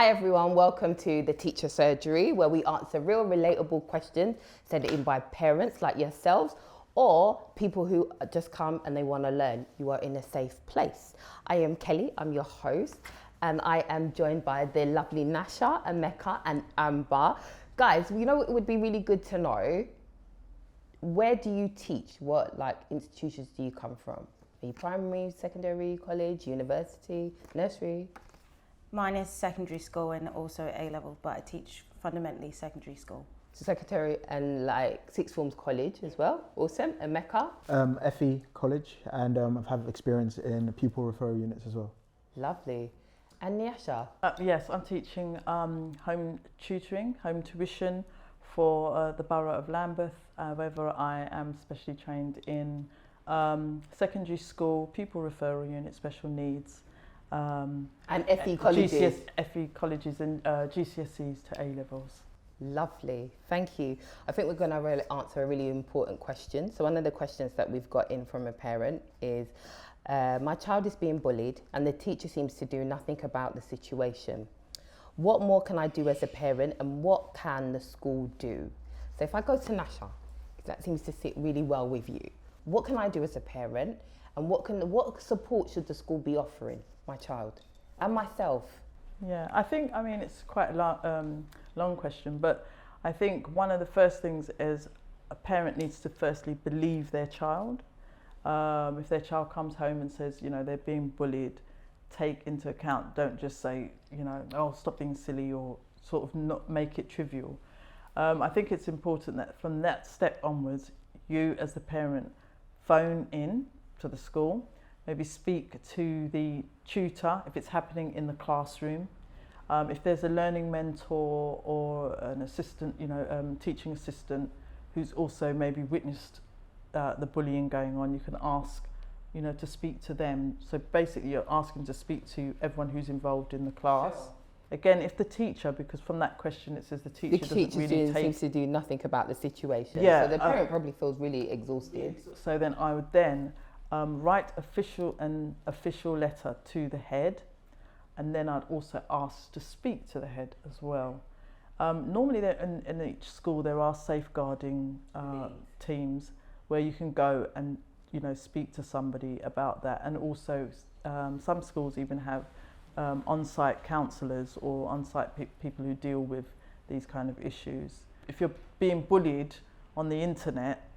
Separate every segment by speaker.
Speaker 1: Hi everyone, welcome to the Teacher Surgery, where we answer real relatable questions sent in by parents like yourselves or people who just come and they want to learn. You are in a safe place. I am Kelly, I'm your host, and I am joined by the lovely Nyasha, Emeka and Amber. Guys, you know, it would be really good to know, where do you teach? What institutions do you come from? Are you primary, secondary, college, university, nursery?
Speaker 2: Mine is secondary school and also A-level, but I teach fundamentally secondary school.
Speaker 1: So secretary and sixth forms college as well. Awesome. Emeka?
Speaker 3: FE college, and I've had experience in pupil referral units as well.
Speaker 1: Lovely. And Nyasha?
Speaker 4: Yes, I'm teaching home tutoring, home tuition for the borough of Lambeth. However, I am specially trained in secondary school, pupil referral unit, special needs.
Speaker 1: And FE colleges?
Speaker 4: FE colleges and GCSEs to A-levels.
Speaker 1: Lovely, thank you. I think we're going to answer a really important question. So one of the questions that we've got in from a parent is, my child is being bullied and the teacher seems to do nothing about the situation. What more can I do as a parent and what can the school do? So if I go to Nyasha, that seems to sit really well with you. What can I do as a parent and what support should the school be offering my child and myself?
Speaker 4: Yeah, I mean, it's quite a long question, but I think one of the first things is a parent needs to firstly believe their child. If their child comes home and says, you know, they're being bullied, take into account, don't just say, you know, oh, stop being silly, or sort of not make it trivial. I think it's important that from that step onwards, you as the parent phone in to the school, maybe speak to the tutor if it's happening in the classroom. If there's a learning mentor or an assistant, you know, teaching assistant who's also maybe witnessed the bullying going on, you can ask, you know, to speak to them. So basically you're asking to speak to everyone who's involved in the class. Sure. Again, if the teacher, because from that question it says the teacher doesn't really
Speaker 1: seems to do nothing about the situation.
Speaker 4: Yeah,
Speaker 1: so the parent probably feels really exhausted.
Speaker 4: So then I would then write an official letter to the head, and then I'd also ask to speak to the head as well. Normally in each school there are safeguarding teams where you can go and, you know, speak to somebody about that, and also some schools even have on-site counsellors or on-site people who deal with these kind of issues. If you're being bullied on the internet,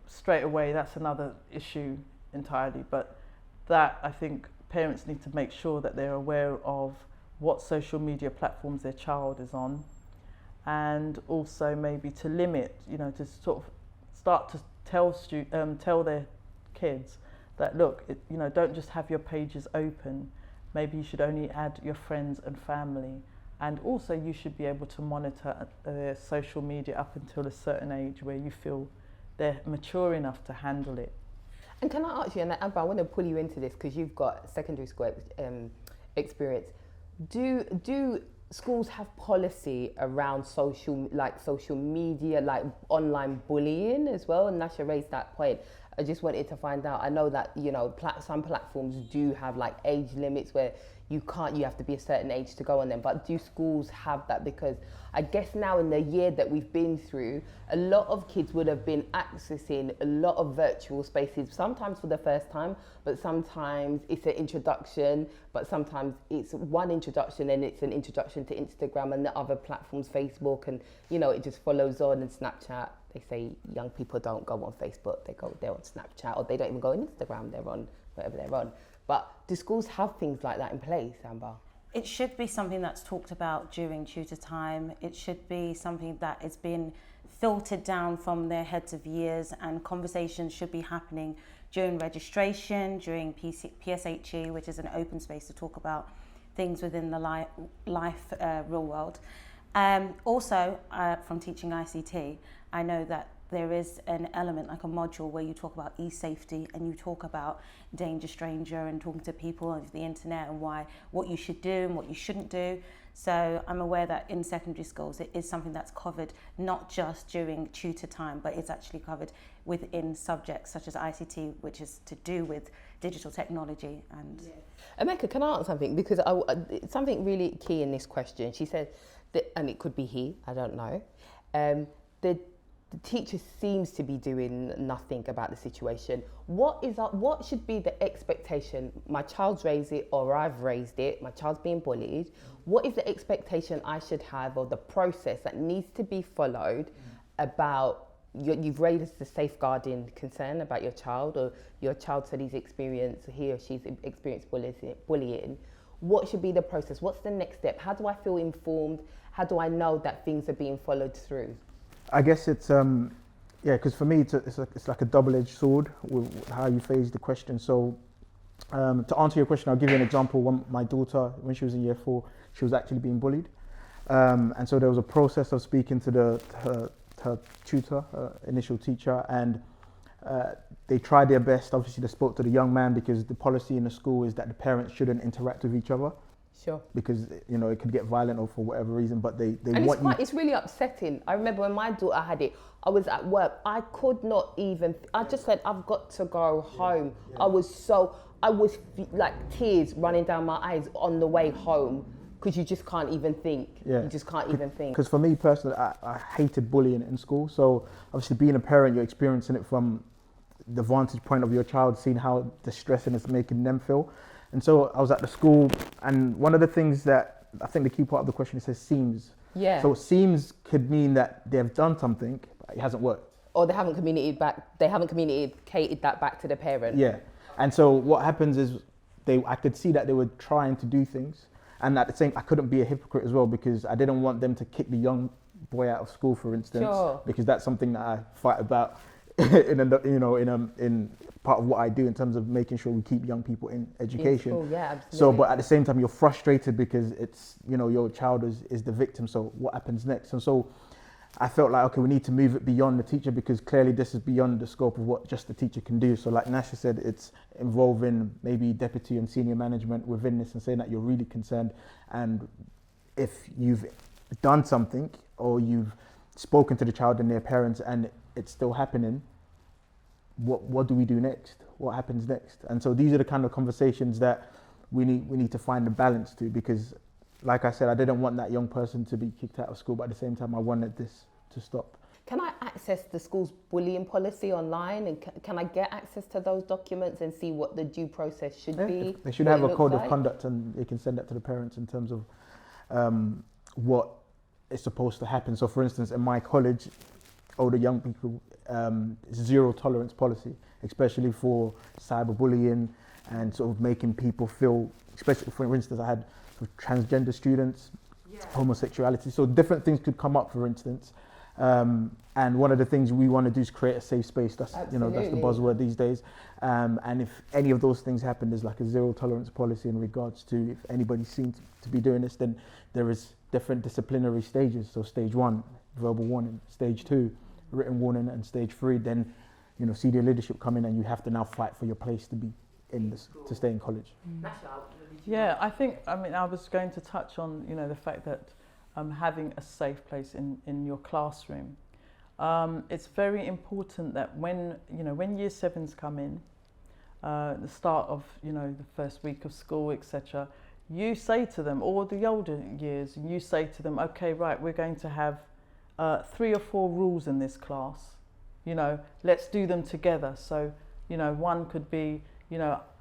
Speaker 4: straight away that's another issue entirely, but that, I think parents need to make sure that they're aware of what social media platforms their child is on, and also maybe to limit, you know, to sort of start to tell their kids that, look, you know, don't just have your pages open, maybe you should only add your friends and family, and also you should be able to monitor their social media up until a certain age where you feel they're mature enough to handle it.
Speaker 1: And can I ask you, and Amber, I want to pull you into this because you've got secondary school experience. Do schools have policy around social media, like online bullying as well? And Nyasha raised that point. I just wanted to find out. I know that, you know, some platforms do have like age limits where you have to be a certain age to go on them. But do schools have that? Because I guess now in the year that we've been through, a lot of kids would have been accessing a lot of virtual spaces, sometimes for the first time, but sometimes it's an introduction, but sometimes it's one introduction and it's an introduction to Instagram and the other platforms, Facebook, and, you know, it just follows on, and Snapchat. They say young people don't go on Facebook, they're on Snapchat, or they don't even go on Instagram, they're on whatever they're on. But do schools have things like that in place, Amber?
Speaker 2: It should be something that's talked about during tutor time. It should be something that is being filtered down from their heads of years, and conversations should be happening during registration, during PSHE, which is an open space to talk about things within the life real world. Also, from teaching ICT, I know that there is an element, like a module, where you talk about e-safety and you talk about danger stranger and talking to people on the internet and what you should do and what you shouldn't do. So I'm aware that in secondary schools it is something that's covered not just during tutor time, but it's actually covered within subjects such as ICT, which is to do with digital technology. And
Speaker 1: Emeka, can I ask something? Because it's something really key in this question. She said that, and it could be he, I don't know, the teacher seems to be doing nothing about the situation. What should be the expectation? My child's raised it, or I've raised it, my child's being bullied. What is the expectation I should have, or the process that needs to be followed about, you've raised the safeguarding concern about your child, or your child said he or she's experienced bullying. What should be the process? What's the next step? How do I feel informed? How do I know that things are being followed through?
Speaker 3: I guess it's because for me it's like a double-edged sword with how you phrase the question. So to answer your question, I'll give you an example. My daughter, when she was in year 4, she was actually being bullied, and so there was a process of speaking to her tutor, initial teacher, and they tried their best. Obviously, they spoke to the young man, because the policy in the school is that the parents shouldn't interact with each other.
Speaker 1: Sure.
Speaker 3: Because it could get violent or for whatever reason, but they
Speaker 1: and
Speaker 3: want you.
Speaker 1: It's really upsetting. I remember when my daughter had it, I was at work. I could not even. I just said, I've got to go home. Yeah. I was like tears running down my eyes on the way home, because you just can't even think. Yeah. You just can't even think. Because
Speaker 3: for me personally, I hated bullying in school. So obviously, being a parent, you're experiencing it from the vantage point of your child, seeing how distressing it's making them feel. And so I was at the school, and one of the things that I think the key part of the question, it says seems.
Speaker 1: Yeah.
Speaker 3: So seems could mean that they've done something, but it hasn't worked.
Speaker 1: Or they haven't communicated that back to the parent.
Speaker 3: Yeah. And so what happens is I could see that they were trying to do things, and at the same, I couldn't be a hypocrite as well, because I didn't want them to kick the young boy out of school, for instance. Sure. Because that's something that I fight about in part of what I do in terms of making sure we keep young people in education.
Speaker 1: Oh, yeah, absolutely.
Speaker 3: So, but at the same time, you're frustrated because it's, your child is the victim. So what happens next? And so I felt like, okay, we need to move it beyond the teacher, because clearly this is beyond the scope of what just the teacher can do. So like Nyasha said, it's involving maybe deputy and senior management within this, and saying that you're really concerned. And if you've done something, or you've spoken to the child and their parents, and it's still happening, what do we do next? What happens next? And so these are the kind of conversations that we need to find a balance to, because like I said, I didn't want that young person to be kicked out of school, but at the same time I wanted this to stop.
Speaker 1: Can I access the school's bullying policy online, and can I get access to those documents and see what the due process should be?
Speaker 3: They should have a code of conduct, and they can send that to the parents in terms of what is supposed to happen. So for instance, in my college, older young people, zero tolerance policy, especially for cyberbullying and sort of making people feel, especially for instance, I had transgender students, homosexuality, so different things could come up, for instance. And one of the things we want to do is create a safe space. That's that's the buzzword these days. And if any of those things happen, there's like a zero tolerance policy in regards to if anybody seems to be doing this, then there is different disciplinary stages. So stage 1, verbal warning; stage 2, written warning; and stage 3, then senior leadership come in, and you have to now fight for your place to be in this, to stay in college.
Speaker 4: Yeah, I was going to touch on the fact that having a safe place in your classroom. It's very important that when year 7s come in, the start of the first week of school, etc., you say to them, or the older years, and you say to them, okay, right, we're going to have 3 or 4 rules in this class. Let's do them together. So one could be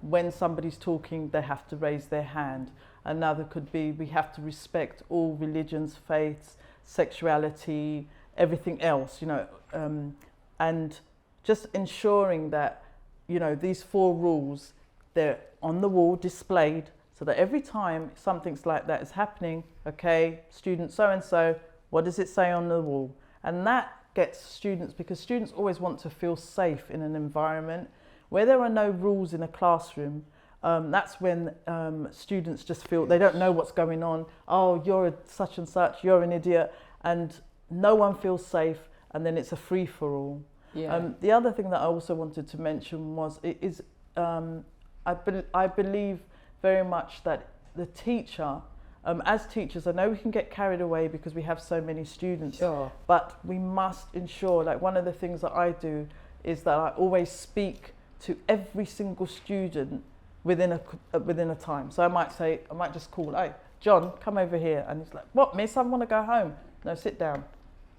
Speaker 4: when somebody's talking, they have to raise their hand. Another could be, we have to respect all religions, faiths, sexuality, everything else, and just ensuring that, these 4 rules, they're on the wall displayed, so that every time something's like that is happening, okay, student so-and-so, what does it say on the wall? And that gets students, because students always want to feel safe in an environment. Where there are no rules in a classroom, that's when students just feel they don't know what's going on. Oh, you're such and such, you're an idiot, and no one feels safe. and then it's a free-for-all.
Speaker 1: Yeah.
Speaker 4: The other thing that I also wanted to mention was I believe very much that the teacher, as teachers, I know we can get carried away because we have so many students,
Speaker 1: Sure.
Speaker 4: but we must ensure, like one of the things that I do is that I always speak to every single student within a time. So I might just call, hey, John, come over here. And he's like, what, miss, I want to go home. No, sit down.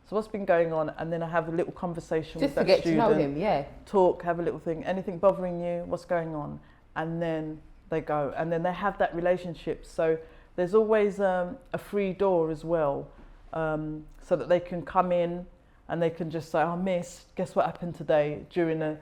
Speaker 4: So what's been going on? And then I have a little conversation with that student. Just to get to know him, yeah. Talk, have a little thing. Anything bothering you? What's going on? And then they go. And then they have that relationship. So there's always a free door as well, so that they can come in and they can just say, oh, miss, guess what happened today during a,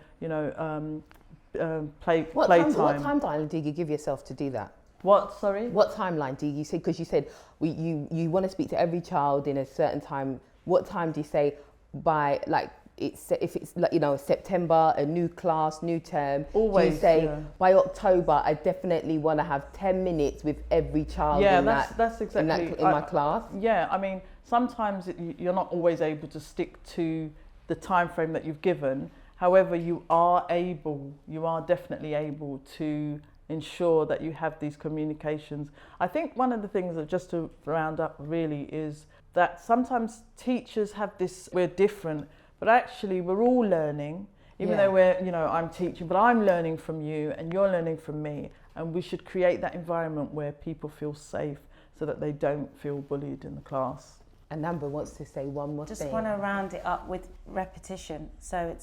Speaker 4: playtime.
Speaker 1: What timeline do you give yourself to do that?
Speaker 4: What, sorry?
Speaker 1: What timeline do you say? Because you said you want to speak to every child in a certain time. What time do you say by, like, if it's like, September, a new class, new term? Always. Do you say by October, I definitely want to have 10 minutes with every child
Speaker 4: that's exactly
Speaker 1: in my class? Yeah,
Speaker 4: I mean, sometimes you're not always able to stick to the time frame that you've given. However, you are definitely able to ensure that you have these communications. I think one of the things that, just to round up really, is that sometimes teachers have this, we're different, but actually we're all learning, even though I'm teaching, but I'm learning from you and you're learning from me. And we should create that environment where people feel safe so that they don't feel bullied in the class.
Speaker 1: And Amber wants to say one more thing.
Speaker 2: Just want to round it up with repetition. So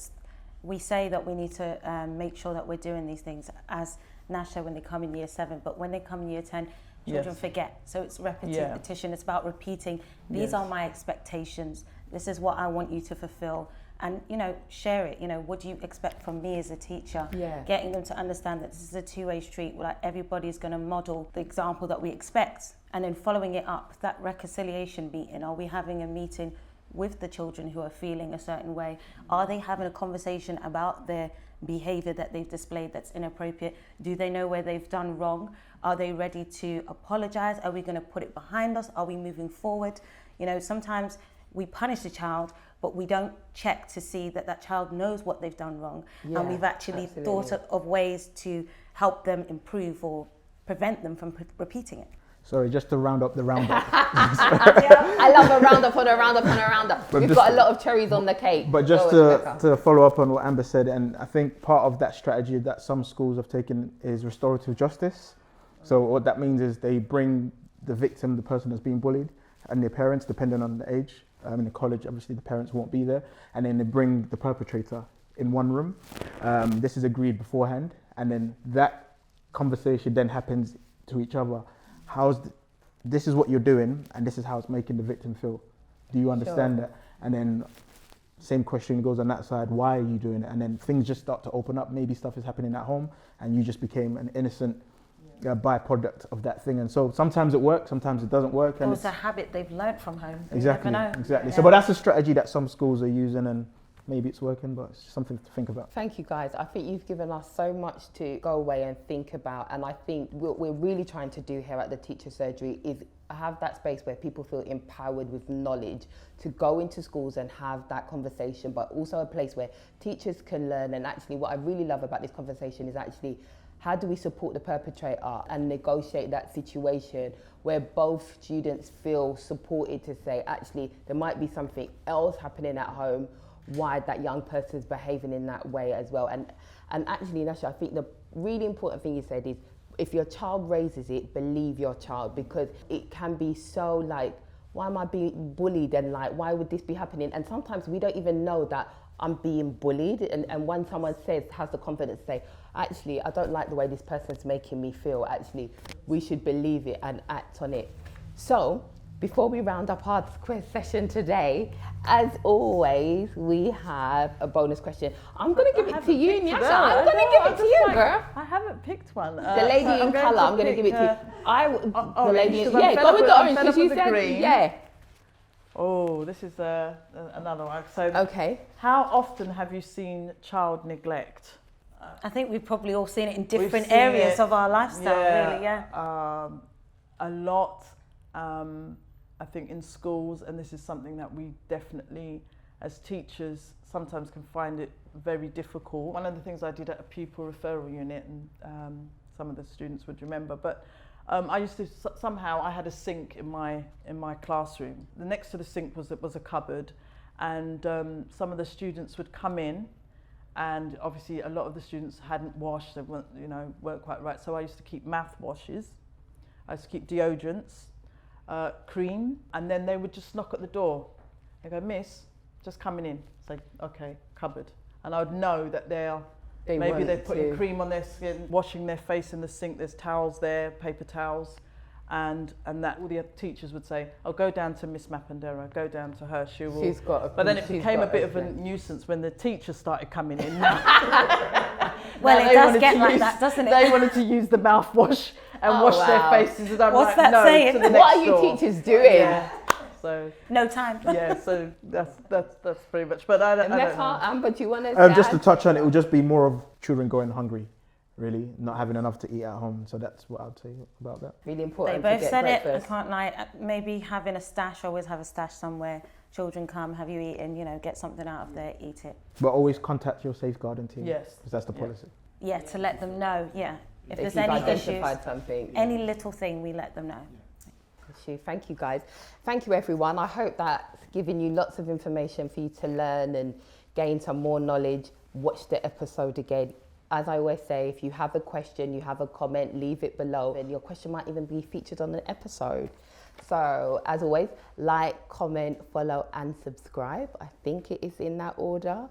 Speaker 2: we say that we need to make sure that we're doing these things as Nyasha when they come in year 7, but when they come in year 10, children forget. So it's repetition. It's about repeating. These are my expectations. This is what I want you to fulfill. And, share it. What do you expect from me as a teacher? Yeah. Getting them to understand that this is a two-way street. Like, everybody's going to model the example that we expect. And then following it up, that reconciliation meeting. Are we having a meeting with the children who are feeling a certain way? Are they having a conversation about their behaviour that they've displayed that's inappropriate? Do they know where they've done wrong? Are they ready to apologise? Are we going to put it behind us? Are we moving forward? Sometimes we punish the child, but we don't check to see that that child knows what they've done wrong. Yeah, and we've actually thought of ways to help them improve or prevent them from repeating it.
Speaker 3: Sorry, just to round up the roundup.
Speaker 1: I love a roundup on a roundup on a roundup. We've got a lot of cherries on the cake.
Speaker 3: But just to follow up on what Amber said, and I think part of that strategy that some schools have taken is restorative justice. So what that means is they bring the victim, the person that's being bullied, and their parents, depending on the age. In the college, obviously the parents won't be there, and then they bring the perpetrator in one room. This is agreed beforehand, and then that conversation then happens to each other. This is what you're doing, and this is how it's making the victim feel. Do you understand that? And then same question goes on that side. Why are you doing it? And then things just start to open up. Maybe stuff is happening at home, and you just became an innocent byproduct of that thing. And so sometimes it works, sometimes it doesn't work. And
Speaker 2: it's a habit they've learnt from home.
Speaker 3: Exactly. Yeah. So, but that's a strategy that some schools are using, and maybe it's working, but it's something to think about.
Speaker 1: Thank you, guys. I think you've given us so much to go away and think about. And I think what we're really trying to do here at the Teacher Surgery is have that space where people feel empowered with knowledge to go into schools and have that conversation, but also a place where teachers can learn. And actually what I really love about this conversation is actually, how do we support the perpetrator and negotiate that situation where both students feel supported to say, actually, there might be something else happening at home, why that young person's behaving in that way as well. And actually, Nyasha, I think the really important thing you said is, if your child raises it, believe your child, because it can be so like, why am I being bullied? And like, why would this be happening? And sometimes we don't even know that I'm being bullied. And when someone has the confidence to say, actually, I don't like the way this person's making me feel, actually, we should believe it and act on it. So, before we round up our quiz session today, as always, we have a bonus question. I'm going to give it to you, Nyasha. I'm going to give it to you, girl.
Speaker 4: I haven't picked one.
Speaker 1: The lady in colour, I'm going to give it to you. The lady in, go with the orange, because you said, green.
Speaker 4: Oh, this is another one. So,
Speaker 1: okay.
Speaker 4: How often have you seen child neglect?
Speaker 2: I think we've probably all seen it in different areas of our lifestyle, really,
Speaker 4: a lot. I think in schools, and this is something that we definitely as teachers sometimes can find it very difficult. One of the things I did at a pupil referral unit, and some of the students would remember, but I used to somehow I had a sink in my classroom. The next to the sink was a cupboard, and some of the students would come in, and obviously a lot of the students hadn't washed, they weren't quite right. So I used to keep mouthwashes, I used to keep deodorants, cream, and then they would just knock at the door. They go, "Miss, just coming in." Say, "Okay, cupboard," and I would know that they're putting cream on their skin, washing their face in the sink. There's towels there, paper towels, and that all the other teachers would say, "Oh, go down to Miss Mapandera, go down to her. She will."
Speaker 1: She's got
Speaker 4: but then it became a bit of a nuisance when the teachers started coming in.
Speaker 2: Well, it does get like that, doesn't it?
Speaker 4: They wanted to use the mouthwash and wash their faces, and I'm
Speaker 2: What's
Speaker 4: like,
Speaker 2: that
Speaker 4: "No,
Speaker 2: saying?
Speaker 4: to the
Speaker 1: What
Speaker 4: next
Speaker 1: are you
Speaker 4: door."
Speaker 1: teachers doing?
Speaker 4: Yeah. So
Speaker 2: No time.
Speaker 4: yeah, so that's pretty much. But I don't know.
Speaker 1: Amber, do you want to
Speaker 3: Just to touch on it, it would just be more of children going hungry, really, not having enough to eat at home. So that's what I'd say about that.
Speaker 1: really
Speaker 2: They
Speaker 1: important
Speaker 2: both
Speaker 1: to get
Speaker 2: said
Speaker 1: breakfast.
Speaker 2: it. I can't lie. Maybe having a stash, always have a stash somewhere. Children come, have you eaten? Get something out of there, eat it.
Speaker 3: But always contact your safeguarding team.
Speaker 4: Yes.
Speaker 3: Because that's the policy.
Speaker 2: Yeah, to let them know. Yeah, if there's
Speaker 1: you've
Speaker 2: any
Speaker 1: identified
Speaker 2: issues,
Speaker 1: something,
Speaker 2: any little thing, we let them know.
Speaker 1: Thank you, guys. Thank you, everyone. I hope that's given you lots of information for you to learn and gain some more knowledge. Watch the episode again. As I always say, if you have a question, you have a comment, leave it below, and your question might even be featured on an episode. So, as always, like, comment, follow, and subscribe. I think it is in that order.